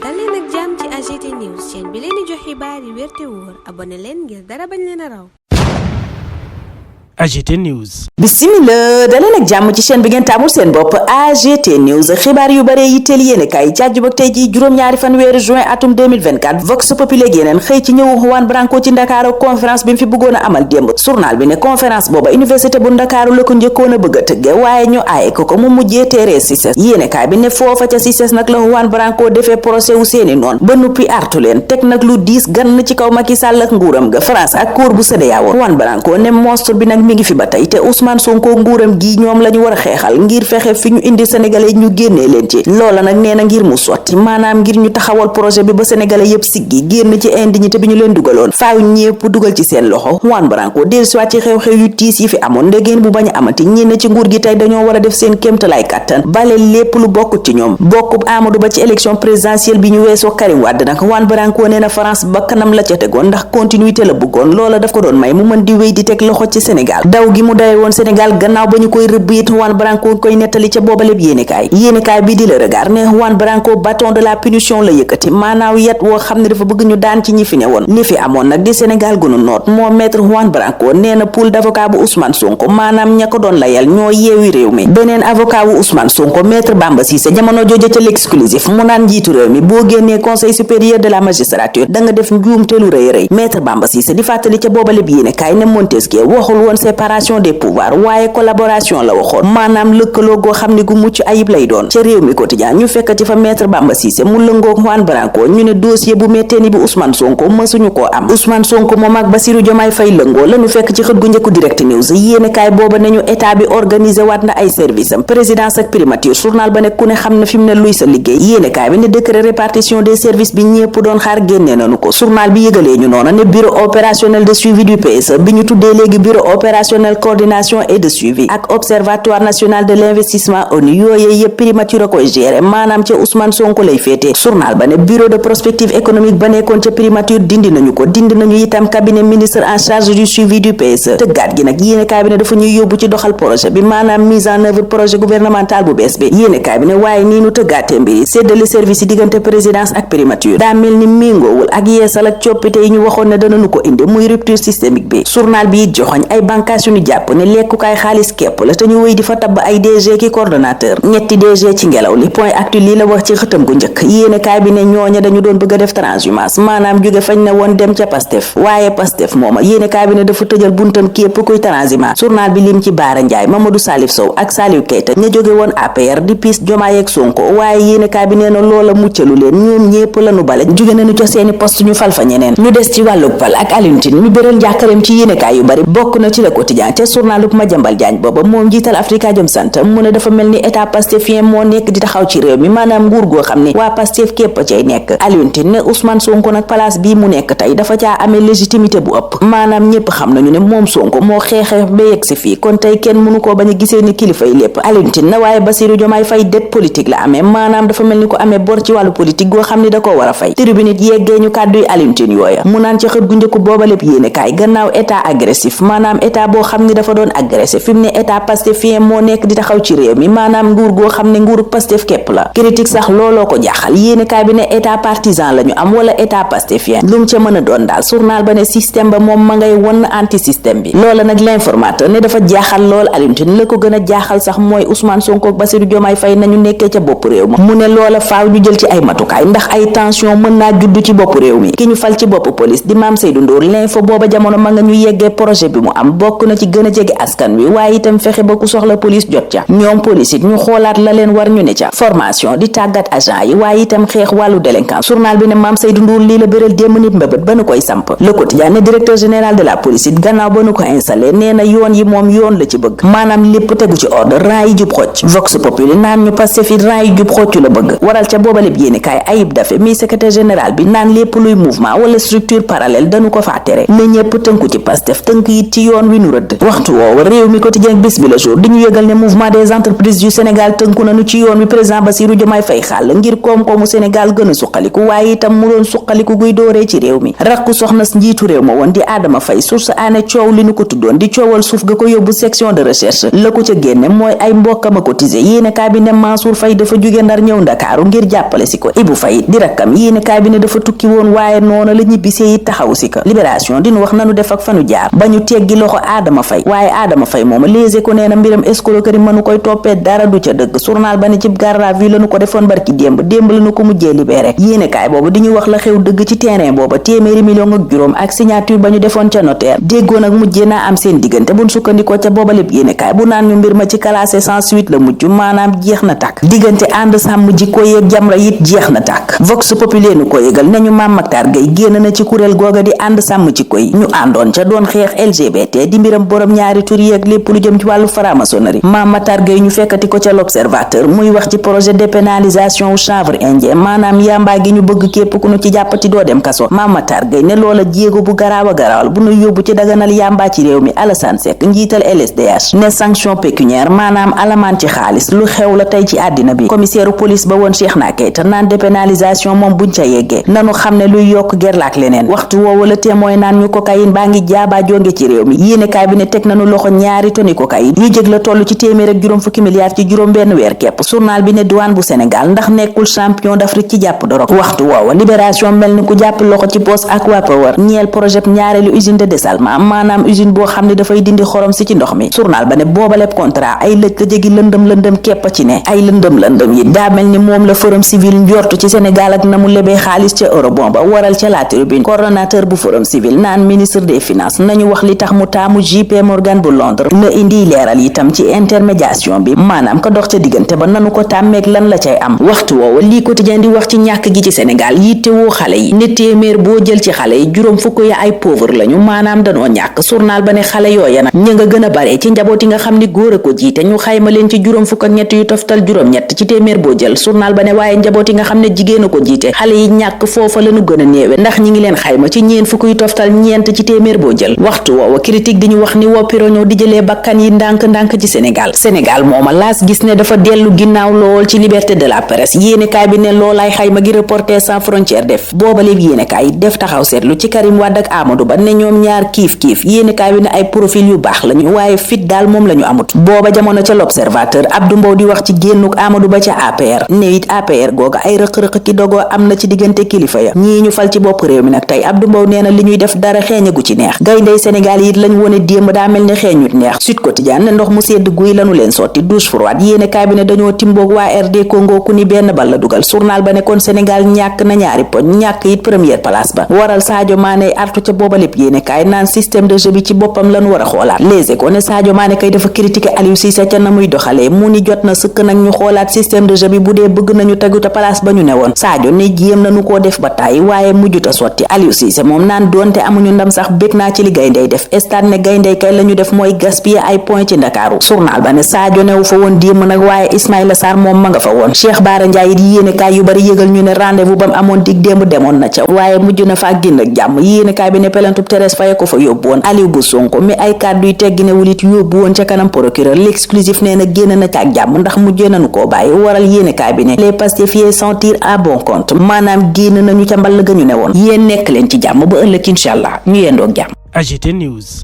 dal leen ak jàmm ci AGT News chaîne bi leen di jox xibaar yi wér te wóor abonné leen ngir dara bañ leen a raw. AGT News. Bismillah daleen ak jàmm ci chaîne bi ngeen taamul seen bopp AGT News xibaar yu bare yitteel yéene kaay ci àjjuma tey ji juróom-ñaari fan weeru juin atum 2024 Vox Populi yeneen xëy ci ñëwu Juan Branco ci Ndakaaru conférence bi mu fi bëggoon a amal démb. journal bi ne conférence booba université bu Ndakaaru la ko njëkkoon a bëgg a tëgge waaye ñu aaye ko mu mujjee teeree CICES yéene kaay bi ne foofa ca CICES nag la Juan Branco defee procès wu seeni noon ba nuppi artu leen teg nag lu diis gann ci kaw Macky Sall ak nguuram ga France ak cour bu CEDEAO Juan Branco ne monstre bi nag mi ngi fi ba tey te Ousmane Sonko nguuram gi ñoom lañu war a xeexal ngir fexe fi ñu indi sénégalais ñu génnee leen ci loola nag nee na ngir mu sotti maanaam ngir ñu taxawal projet bi ba sénégalais yépp siggi génn ci indignité bi ñu leen dugaloon faaw ñépp dugal ci seen loxo Juan Branco dellusiwaat ci xew-xew yu tiis yi fi amoon ndegeen bu bañ a amati ñi ne ci nguur gi tey dañoo war a def seen kéemtalaay kàttan bale lépp lu bokkut ci ñoom bokkub Amadou Ba ci élection présidentielle bi ñu weesoo Karim Wade nag Juan Branco nee na France ba kanam la ca tegoon ndax continuité la bëggoon loola daf ko doon may mu mën di wéy di teg loxo ci Sénégal daw gi mu dawe woon Sénégal gannaaw ba ñu koy rëbb it Juan Branco koy nettali ca boobaleb yéenekaay bi di Le Regard ne Juan Branco bâton de la punition la yëkkati maanaaw yet woo xam ne dafa bëgg ñu daan ci ñi fi ne woon li fi amoon nag di Sénégal gënu noot moo maître Juan Branco nee na pool d'avocat bu Ousmane Sonko maanaam ña ko doon layal ñoo yeewi réew mi beneen avocat bu Ousmane Sonko maître Bamba Cissé jamono jooja ca l'exclusif mu naan njiitu réew mi boo génnee conseil supérieur de la magistrature da nga def njuumte lu rëy maître Bamba Cissé di fàttali ca boobaleb yéenekaay ne Montesquieu waxul woon séparation des pouvoirs waaye collaboration la waxoon maanaam lëkkaloo goo xam ne gu mucc ayib lay doon ca réew mi quotidien ñu fekkati fa maître Bamba Cissé mu lëngoog Juan Branco ñu ne dossier bu méttee ni bi Ousmane Sonko mësuñu koo am Ousmane Sonko moom ak Bassirou Diomaye Faye lëngoo lañu fekk ci xët gu njëkku direct news yéenekaay booba nañu état bi organisé waat na ay service am présidence ak primature journal ba ne ku ne xam na fi mu ne luy sa liggéey yéenekaay bi ne décret répartition des services bi ñépp doon xaar génnee nañu ko journal bi yëgalee ñu noona ne bureau opérationnel de suivi du PSE bi ñu tuddee léegi bureau opérationnel coordination et de suivi ak observatoire national de l'investissement ONU yooyee yëpp primature a koy gérer maanaam ca Ousmane Sonko lay féete journal ba ne bureau de prospective économique ba nekkoon ca primature dindi nañu itam cabinet ministre en charge du suivi du PSE tëggaat gi nag yéenekaay bi ne dafa ñuy yóbbu ci doxal projet bi maanaam mise en œuvre projet gouvernemental bu bees bi yéenekaay bi ne waaye nii nu tëggaatee mbiri séddale service yi diggante présidence ak primature daa mel ni méngoowul ak yeesal ak coppite yi ñu waxoon ne danañu ko indi muy rupture systémique bi journal bi it joxoñ ay bànkaas yu ñu jàpp ne lekkukaay xaalis képp la te ñu wéy di fa tabb ay DG ki coordonnateur ñetti DG ci ngelaw li point actu lii la wax ci xëtam gu njëkk yéenekaay bi ne ñooña dañu doon bëgg a def transhumance maanaam jóge fañ ne woon dem ca Pastef waaye Pastef mooma yéenekaay bi ne dafa tëjal buntam képp kuy transhumance journal bi lim ci Baara Ndiaye Mamadou Salif Sow ak Saliou Keita ña jóge woon APR di piis Diomaye ak Sonko waaye yéenekaay bi nee na loola muccalu leen ñoom ñépp lañu bale jóge nañu ca seeni poste ñu fal fa ñeneen ñu des ci wàllug pal ak Alioune Tine mi bëral njàkkareem ci yéenekaay yu bari bokk na ci Le Quotidien ca journalub Madiambal Diagne booba moom njiital Afrikajom Center mu ne dafa mel ni état pastefien moo nekk di taxaw ci réew mi maanaam nguur goo xam ne waa Pastef képp cay nekk Alioune Tine ne Ousmane Sonko nag place bii mu nekk tey dafa caa amee légitimité bu ëpp maanaam ñépp xam nañu ne moom Sonko moo xeexe ba yegg si fii kon tey kenn mënu koo bañ a gisee ni kilifa yi lépp Alioune Tine na waaye Bassirou Diomaye Faye dette politique la amee maanaam dafa mel ni ko amee bor ci wàllu politique goo xam ne da koo war a fay tribune it yeggee ñu kàdduy Alioune Tine yooya mu naan ci xët gu njëkku booba lépp yéenekaay gannaaw état agressif maanaam état boo xam ne dafa doon agressif fi mu ne état pastefien moo nekk di taxaw ci réew mi maanaam nguur goo xam ne nguuru Pastef képp la critique sax looloo ko jaaxal yéenekaay bi ne état partisan lañu am wala état pastefien lu mu ca mën a doon daal journal ba ne système ba moom ma ngay won anti système bi loola nag l'informateur ne dafa jaaxal lool Alioune Tine la ko gën a jaaxal sax mooy Ousmane Sonko ak Bassirou Diomaye Faye nañu nekkee ca bopp réew ma mu ne loola faaw ñu jël ci ay matukaay ndax ay tension mën naa juddu ci bopp réew mi ki ñu fal ci bopp police di Mame Seydou Ndour l'info booba jamono ma nga ñu yeggee projet bi mu am bokk na ci gën a jege askan wi waaye itam fexe ba ku soxla police jot ca ñoom police it ñu xoolaat la leen war ñu ne ca formation di tàggat agent yi waaye itam xeex wàllu délinquance journal bi ne Mame Seydou Ndour lii la bëral démb nit mbëbët ba nu koy samp Le Quotidien ne directeur général de la police it gannaaw ba nu ko installé nee na yoon yi moom yoon la ci bëgg maanaam lépp tegu ci ordre rang yi jub xocc Vox Populi naan ñu Pastef fi rang yi jub xocc la bëgg waral ca boobaleb yéenekaay Ayib Daffé mi secrétaire général bi naan lépp luy mouvement wala structure parallèle dañu ko faa tere ne ñépp tënku ci Pastef tënk it ci yoon wi nu rëdd. waxtu woowu réew mi quotidien bis bi le jour di ñu yëgal ne mouvement des entreprises du Sénégal tënku nañu ci yoon wi président Bassirou Diomaye Faye xàll ngir koom-koomu Sénégal gën a suqaliku waaye itam mu doon suqaliku guy dooree ci réew mi. rakku soxna njiitu réew ma woon di Adama Faye source aane coow li nu ko tuddoon di coowal suuf ga ko yóbbu section de recherche la ko ca génne mooy ay mbokkam a cotisé yéene kaay bi ne Mansour Faye dafa jóge Ndar ñëw Ndakaaru ngir jàppale si ko. Ibou Faye di rakkam yéene kaay bi ne dafa tukki woon waaye noonu la ñibbisee it taxaw si ko. libération dinu wax nanu def ak fanu jaar ba ñu teggi loxo Adama Faye waaye Adama Faye mooma léegi ko nee na mbiram escroquerie mënu koy toppee dara du ca dëgg. journal ba ne cib garde à vue lañu ko defoon barki démb lañu ko mujjee libéré. yéene kaay boobu di ñu wax la xew dëgg ci terrain booba téeméeri million ak juróom ak signature ba ñu defoon ca notaire déggoon ak mujjee naa am seen diggante buñ sukkandikoo ca booba lépp yéene kaay bu naan ñu mbir ma ci classé sans suite la mujj maanaam jeex na tàkk diggante ànd sàmm jikko yeeg Jamra it jeex na tàkk. vox populi nu ko yëgal nañu Mame Mactar Gueye génn na ci kuréel googa di ànd sàmm jikko yi ñu àndoon ca doon xeex LGBT di mbiram borom ñaari tur yeeg lépp lu jëm ci wàllu franc-maçonnerie. Mame Mactar Gueye ñu fekkati ko ca l'Observateur muy wax ci projet dépénalisation chanvre indien maanaam yamba gi ñu bëgg képp ku nu ci jàppati doo dem kaso. Mame Mactar Gueye ne loola jéego bu garaaw a garaawal bu nu yóbbu ci daganal yamba ci réew mi. Alassane Seck njiital LSDH ne sanction pécuniaire maanaam alamaan ci xaalis lu xew la tey ci àddina bi. commissaire police ba woon Cheikhna Keita naan dépénalisation moom buñ ca yeggee nanu xam ne luy yokk gerlaak leneen. waxtu woowu la témoin naan ñu cocaïne baa ngi jaabaa jonge ci réew mi. yéenekaay bi ne teg nanu loxo ñaari toni cocaïne yu jëg la toll ci téeméer ak juróom fukki milliards ci juróom benn weer kepp. journal bi ne douane bu Sénégal ndax nekkul champion d'Afrique ci jàpp dorog. waxtu woowu libération mel ni ku jàpp loxo ci poste Aqua Power ñeel projet ñaareelu usine de dessalement maanaam usine boo xam ne dafay dindi xorom si ci ndox mi. journal ba ne boobaleb contrat ay lëj la jegi lëndëm képp ci ne ay lëndëm yi daa mel ni moom la forum civil njortu ci Sénégal ak na mu lebee xaalis ca eurobond ba waral ca la tribune coordonnateur bu forum civil naan ministre des finances nañu wax li tax mu taamu JP Morgan bu Londres la indi leeral itam ci intermédiation bi maanaam ko dox ca diggante ba nanu ko tàmmeeg lan la cay am. waxtu woowu lii quotidien di wax ci ñàkk gi ci Sénégal yittewoo xale yi ne téeméer boo jël ci xale yi juróom fukk ya ay pauvre lañu maanaam danoo ñàkk. journal ba ne xale yooya nag ña nga gën a bare ci njaboot yi nga xam ni góor a ko jiite ñu xayma leen ci juróom fukk ak ñett yu toftal juróom-ñett ci téeméer boo jël. journal ba ne waaye njaboot yi nga xam ne jigéen a ko jiite xale yi ñàkk foofa lañu gën a néewe ndax ñi ngi leen xayma ci ñeen fukk yu toftal ñeent ci téeméer boo jël. waxtu woowa critique di ñu wax ni woppiroñoo di jëlee bakkan yi ndànk-ndànk ci Sénégal mooma laas gis ne dafa dellu ginnaaw lool ci liberté de la presse. yéenekaay bi ne loolaay xayma gi Reporters sans frontières def booba léegi yéenekaay def taxaw seetlu ci Karim Wade ak Amadou Ba ne ñoom ñaar kiif yéenekaay bi ne ay profil yu baax lañu waaye fit daal moom lañu amut. booba jamono ca l'Observateur Abdou Mbow di wax ci génnuk Amadou Ba ca APR ne it APR googa ay rëq-rëq ki dogoo am na ci diggante kilifa ya ñii ñu fal ci bopp réew mi nag tey Abdou Mbow nee na li ñuy def dara xeeñagu ci neex. gayndey Sénégal yi lañ wone démb daa mel ni xeeñut neex. Sud Quotidien ne ndox mu sedd guy lanu leen sotti douche froide yéenekaay bi ne dañoo timboog waa RD Congo ku ni benn bal la dugal. journal ba ne kon Sénégal ñàkk na ñaari poñ ñàkk it première place ba waral Sadio Mané artu ca booba lépp yéenekaay naan système de jeu bi ci boppam lañu war a xoolaat. Les Échos ne Sadio Mané kay dafa critiquer Aliou Cissé ca na muy doxalee mu ni jot na sëkk nag ñu xoolaat système de jeu bi bu dee bëgg nañu tegu te place ba ñu ne woon. Sadio ne jéem nañu koo def ba tàyyi waaye mujjuta sotti. Aliou Cissé moom naan doonte amuñu ndam sax bég naa ci li gayndey def stade ne gayndey kay lañu def mooy gaspiller ay point ci Ndakaaru. journal ba ne Sadio newu fa woon démb nag waaye Ismaïla Sarr moom ma nga fa woon. Cheikh Bara Ndiaye it yéenekaay yu bari yëgal ñu ne rendez-vous bam amoon dig démb demoon na ca waaye mujj na faa génn ak jàmm. yéenekaay bi ne pelantub Thérèse Faye ko fa yóbbu woon. Aliou bu Sonko mi ay kàddu yu tegginewul it yóbbu woon ca kanam procureur. L'exclusif nee na génn na ca ak jàmm ndax mujjee nañu koo bàyyi waral yéenekaay bi ne les pacifiés s'en tirent à bon compte maanaam génn nañu ca mball ga ñu ne woon. yéen nekk leen ci jàmm ba ëllëg incha allah ñu yendoog jàmm. AGT News.